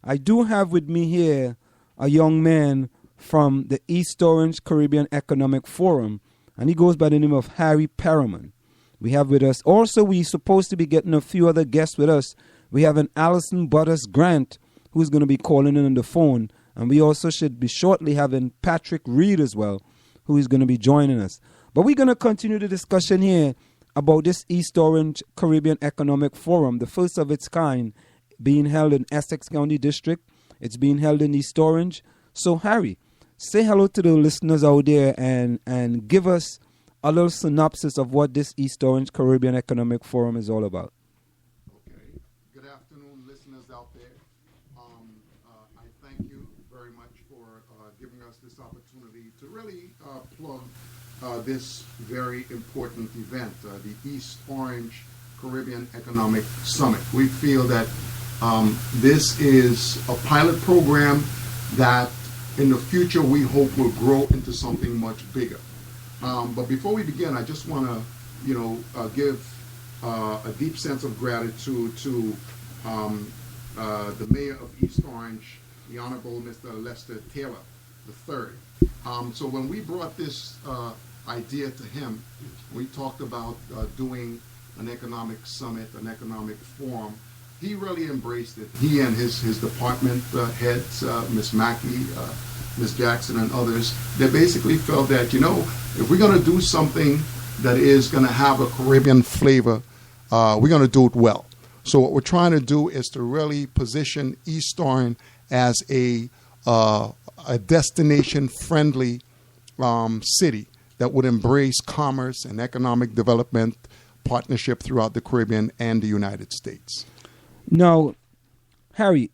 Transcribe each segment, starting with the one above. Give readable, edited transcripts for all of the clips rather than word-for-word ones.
I do have with me here a young man from the East Orange Caribbean Economic Forum, and he goes by the name of Harry Perriman. We have with us, also we're supposed to be getting a few other guests with us. We have an Alison Butters Grant who's going to be calling in on the phone, and we also should be shortly having Patrick Reed as well, who is going to be joining us. But we're going to continue the discussion here about this East Orange Caribbean Economic Forum, the first of its kind, being held in Essex County District. It's being held in East Orange. So, Harry, say hello to the listeners out there and give us a little synopsis of what this East Orange Caribbean Economic Forum is all about. Okay. Good afternoon, listeners out there. I thank you very much for giving us this opportunity to really plug this very important event, the East Orange Caribbean Economic Summit. We feel that this is a pilot program that in the future we hope will grow into something much bigger. But before we begin, I just want to, give a deep sense of gratitude to the mayor of East Orange, the Honorable Mr. Lester Taylor III. So when we brought this idea to him, we talked about doing an economic summit, an economic forum. He really embraced it. He and his department heads, Ms. Mackey, Ms. Jackson, and others, they basically felt that, if we're going to do something that is going to have a Caribbean flavor, we're going to do it well. So what we're trying to do is to really position East Orange as a destination-friendly city that would embrace commerce and economic development partnership throughout the Caribbean and the United States. Now, Harry,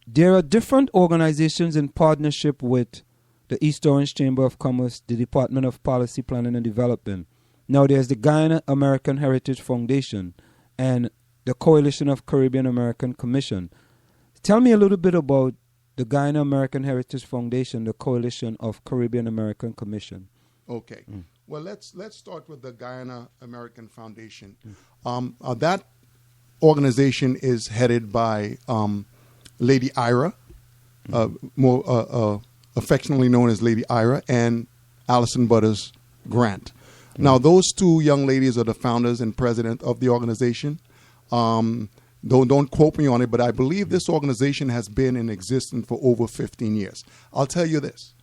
there are different organizations in partnership with the East Orange Chamber of Commerce, the Department of Policy, Planning and Development. Now, there's the Guyana American Heritage Foundation and the Coalition of Caribbean American Commission. Tell me a little bit about the Guyana American Heritage Foundation, the Coalition of Caribbean American Commission. Okay. Well, let's start with the Guyana American Foundation. That organization is headed by Lady Ira, more affectionately known as Lady Ira, and Alison Butters Grant. Now, those two young ladies are the founders and president of the organization. Don't quote me on it, but I believe this organization has been in existence for over 15 years. I'll tell you this.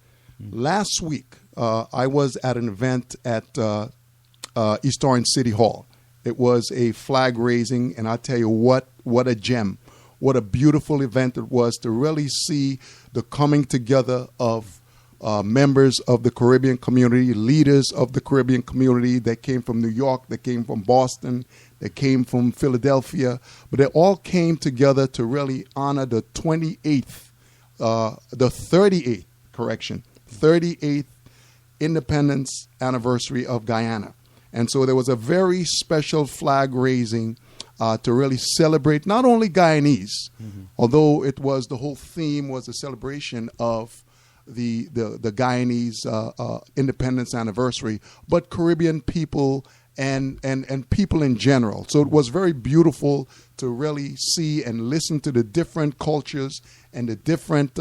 Last week, I was at an event at East Orange City Hall. It was a flag raising, and I'll tell you what a gem. What a beautiful event it was to really see the coming together of members of the Caribbean community, leaders of the Caribbean community that came from New York, that came from Boston, that came from Philadelphia, but they all came together to really honor the 38th independence anniversary of Guyana. And so there was a very special flag raising to really celebrate not only Guyanese, although it was the whole theme was a celebration of the Guyanese independence anniversary, but Caribbean people and people in general. So it was very beautiful to really see and listen to the different cultures and the different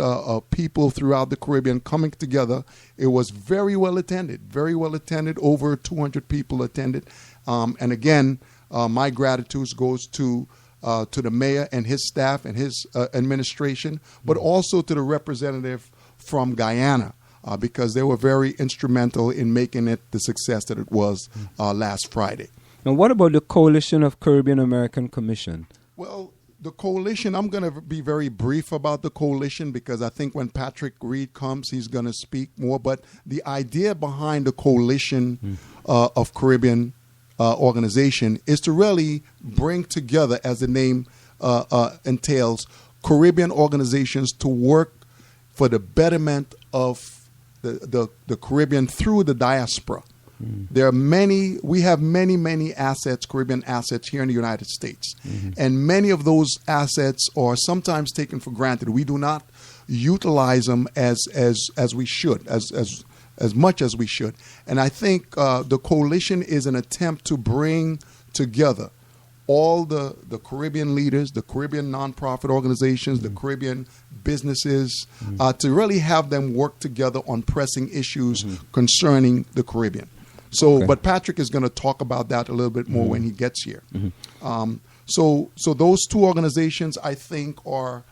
people throughout the Caribbean coming together. It was very well attended. Over 200 people attended. And again, my gratitude goes to the mayor and his staff and his administration, but also to the representative from Guyana, because they were very instrumental in making it the success that it was last Friday. Now, what about the Coalition of Caribbean American Commission? Well, the coalition, I'm going to be very brief about the coalition because I think when Patrick Reed comes, he's going to speak more. But the idea behind the Coalition of Caribbean organization is to really bring together, as the name entails, Caribbean organizations to work for the betterment of the Caribbean through the diaspora. There are we have many assets, Caribbean assets here in the United States. And many of those assets are sometimes taken for granted. We do not utilize them as we should, as much as we should. And I think the coalition is an attempt to bring together all the Caribbean leaders, the Caribbean nonprofit organizations, the Caribbean businesses, to really have them work together on pressing issues concerning the Caribbean. So, but Patrick is going to talk about that a little bit more when he gets here. So those two organizations, I think, are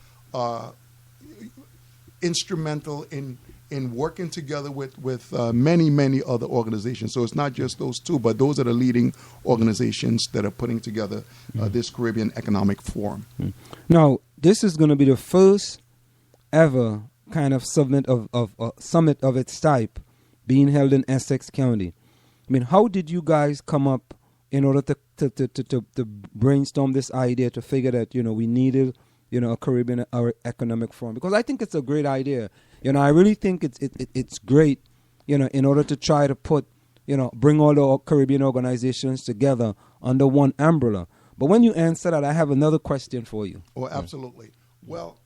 instrumental in working together with many other organizations. So it's not just those two, but those are the leading organizations that are putting together this Caribbean Economic Forum. Now, this is going to be the first ever kind of summit of its type being held in Essex County. I mean, how did you guys come up in order to brainstorm this idea, to figure that, we needed, a Caribbean Economic Forum? Because I think it's a great idea. I really think it's great, in order to try to put, bring all the Caribbean organizations together under one umbrella. But when you answer that, I have another question for you. Oh, absolutely. Well,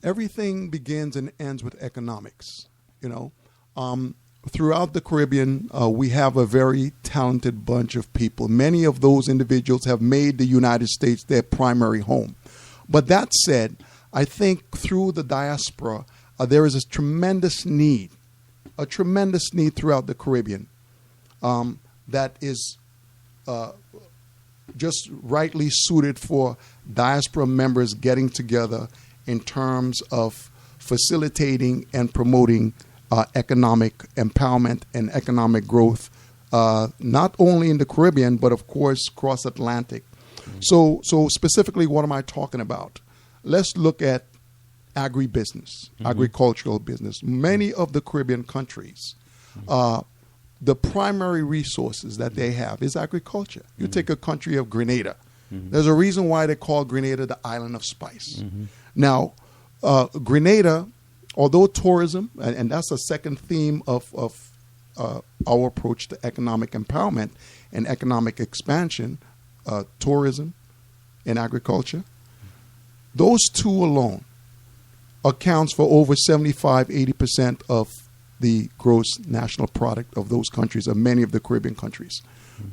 everything begins and ends with economics, Throughout the Caribbean, we have a very talented bunch of people. Many of those individuals have made the United States their primary home. But that said, I think through the diaspora, there is a tremendous need throughout the Caribbean that is just rightly suited for diaspora members getting together in terms of facilitating and promoting economic empowerment and economic growth, not only in the Caribbean, but of course cross-Atlantic. So specifically, what am I talking about? Let's look at agribusiness, agricultural business. Many of the Caribbean countries, the primary resources that they have is agriculture. You take a country of Grenada. There's a reason why they call Grenada the island of spice. Now, Grenada, although tourism, and that's a second theme of our approach to economic empowerment and economic expansion, tourism and agriculture, those two alone accounts for over 75-80% of the gross national product of those countries, of many of the Caribbean countries,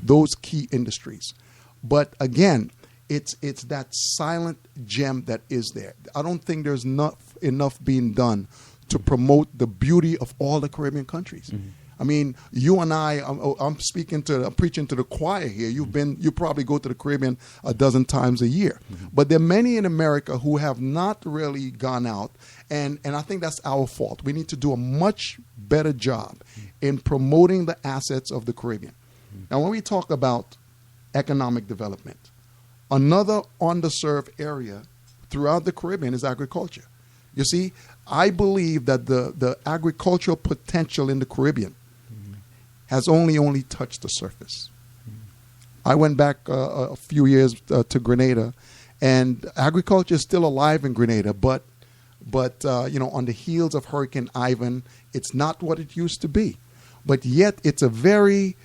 those key industries. But again, it's that silent gem that is there. I don't think there's enough being done to promote the beauty of all the Caribbean countries. I mean, you and I'm preaching to the choir here. You probably go to the Caribbean a dozen times a year. But there are many in America who have not really gone out, and I think that's our fault. We need to do a much better job in promoting the assets of the Caribbean. Now, when we talk about economic development, another underserved area throughout the Caribbean is agriculture. You see, I believe that the agricultural potential in the Caribbean has only touched the surface. I went back a few years to Grenada, and agriculture is still alive in Grenada, but on the heels of Hurricane Ivan, it's not what it used to be. But yet, it's a very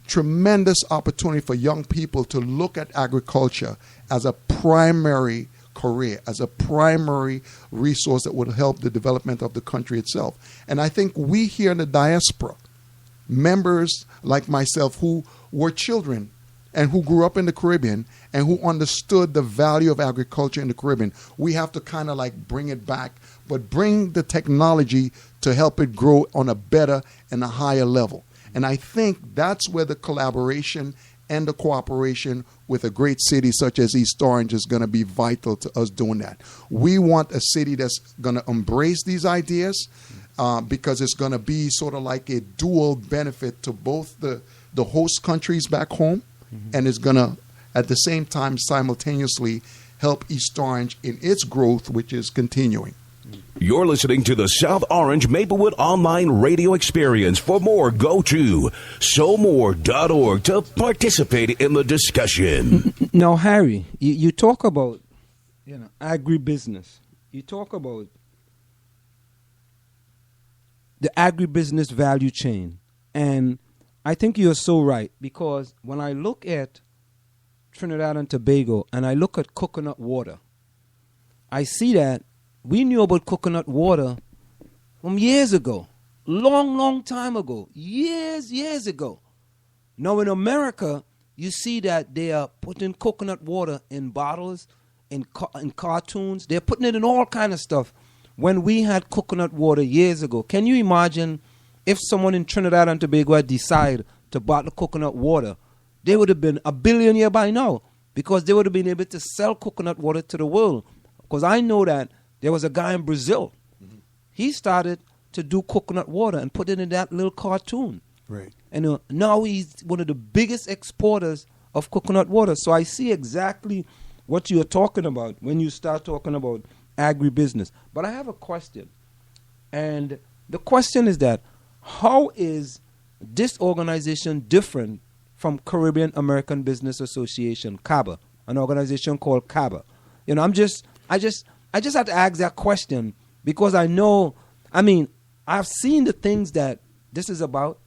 tremendous opportunity for young people to look at agriculture as a primary career, as a primary resource that would help the development of the country itself. And I think we here in the diaspora, members like myself who were children and who grew up in the Caribbean and who understood the value of agriculture in the Caribbean, we have to kind of like bring it back, but bring the technology to help it grow on a better and a higher level. And I think that's where the collaboration and the cooperation with a great city such as East Orange is going to be vital to us doing that. We want a city that's going to embrace these ideas because it's going to be sort of like a dual benefit to both the host countries back home, and it's going to, at the same time, simultaneously help East Orange in its growth, which is continuing. You're listening to the South Orange Maplewood Online Radio Experience. For more, go to SoMore.org to participate in the discussion. Now, Harry, you talk about agribusiness. You talk about the agribusiness value chain. And I think you're so right, because when I look at Trinidad and Tobago and I look at coconut water, I see that we knew about coconut water from years ago, long time ago, years ago. Now in America, you see that they are putting coconut water in bottles, in cartoons. They're putting it in all kind of stuff. When we had coconut water years ago, can you imagine if someone in Trinidad and Tobago had decided to bottle coconut water? They would have been a billionaire by now, because they would have been able to sell coconut water to the world. Because I know that there was a guy in Brazil. Mm-hmm. He started to do coconut water and put it in that little cartoon. Right. And now he's one of the biggest exporters of coconut water. So I see exactly what you're talking about when you start talking about agribusiness. But I have a question. And the question is that, how is this organization different from Caribbean American Business Association, CABA, an organization called CABA? You know, I just have to ask that question, because I've seen the things that this is about,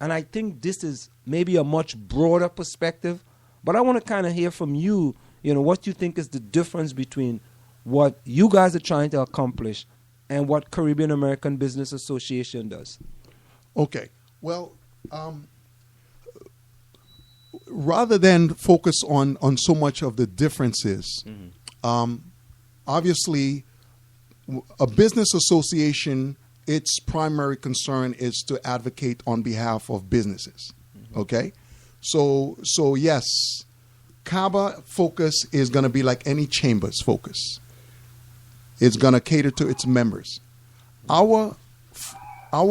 and I think this is maybe a much broader perspective. But I want to kind of hear from you, what you think is the difference between what you guys are trying to accomplish and what Caribbean American Business Association does. Okay. Well, rather than focus on so much of the differences, obviously a business association, its primary concern is to advocate on behalf of businesses. Okay? So yes, CABA focus is going to be like any chamber's focus. It's going to cater to its members. Our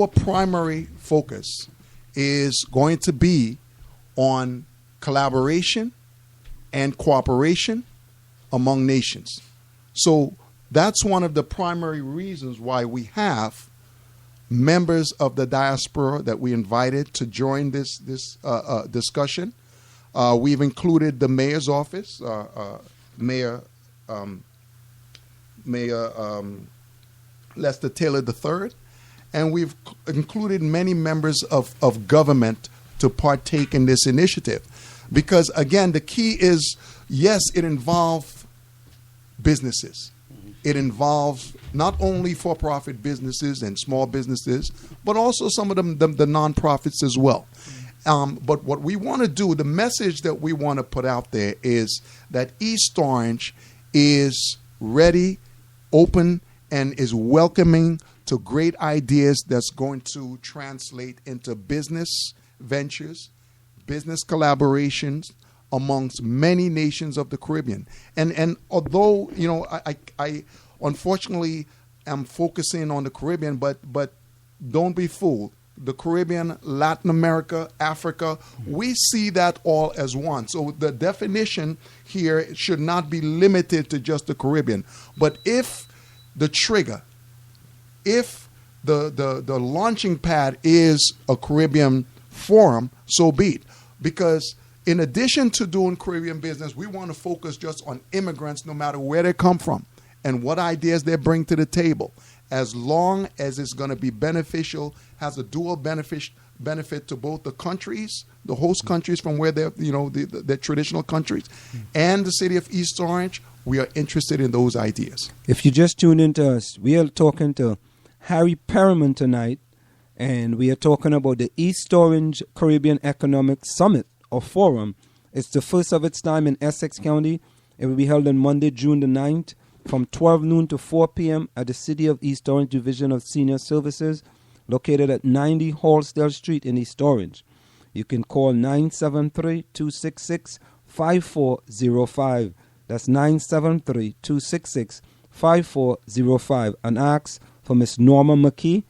primary focus is going to be on collaboration and cooperation among nations. So that's one of the primary reasons why we have members of the diaspora that we invited to join this discussion. We've included the mayor's office, Mayor Lester Taylor III, and we've included many members of government to partake in this initiative. Because, again, the key is, yes, it involves businesses. It involves not only for-profit businesses and small businesses, but also some of them, the nonprofits as well. But what we want to do, the message that we want to put out there is that East Orange is ready, open, and is welcoming to great ideas that's going to translate into business ventures, business collaborations amongst many nations of the Caribbean. And although, I unfortunately am focusing on the Caribbean, but don't be fooled. The Caribbean, Latin America, Africa, we see that all as one. So the definition here should not be limited to just the Caribbean. But if the trigger, if the launching pad is a Caribbean forum, so be it. Because in addition to doing Caribbean business, we want to focus just on immigrants, no matter where they come from and what ideas they bring to the table. As long as it's going to be beneficial, has a dual benefit to both the countries, the host countries from where they're, the traditional countries, and the city of East Orange, we are interested in those ideas. If you just tuned into us, we are talking to Harry Perriman tonight, and we are talking about the East Orange Caribbean Economic Summit or Forum. It's the first of its time in Essex County. It will be held on Monday, June the 9th, from 12 noon to 4 p.m. at the City of East Orange Division of Senior Services, located at 90 Hallsdale Street in East Orange. You can call 973-266-5405. That's 973-266-5405, and ask for Miss Norma McKee,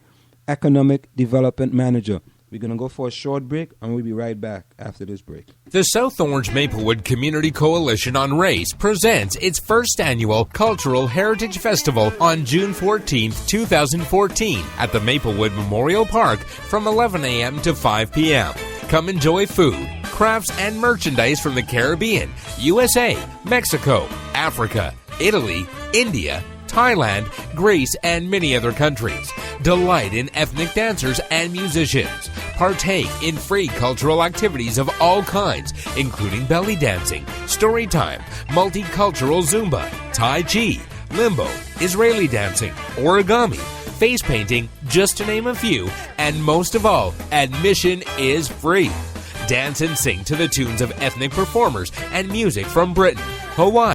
Economic Development Manager. We're going to go for a short break, and we'll be right back after this break. The South Orange Maplewood Community Coalition on Race presents its first annual Cultural Heritage Festival on June 14, 2014 at the Maplewood Memorial Park from 11 a.m. to 5 p.m. Come enjoy food, crafts, and merchandise from the Caribbean, USA, Mexico, Africa, Italy, India, Thailand, Greece, and many other countries. Delight in ethnic dancers and musicians. Partake in free cultural activities of all kinds, including belly dancing, story time, multicultural Zumba, Tai Chi, limbo, Israeli dancing, origami, face painting, just to name a few, and most of all, admission is free. dance and sing to the tunes of ethnic performers and music from Britain, Hawaii,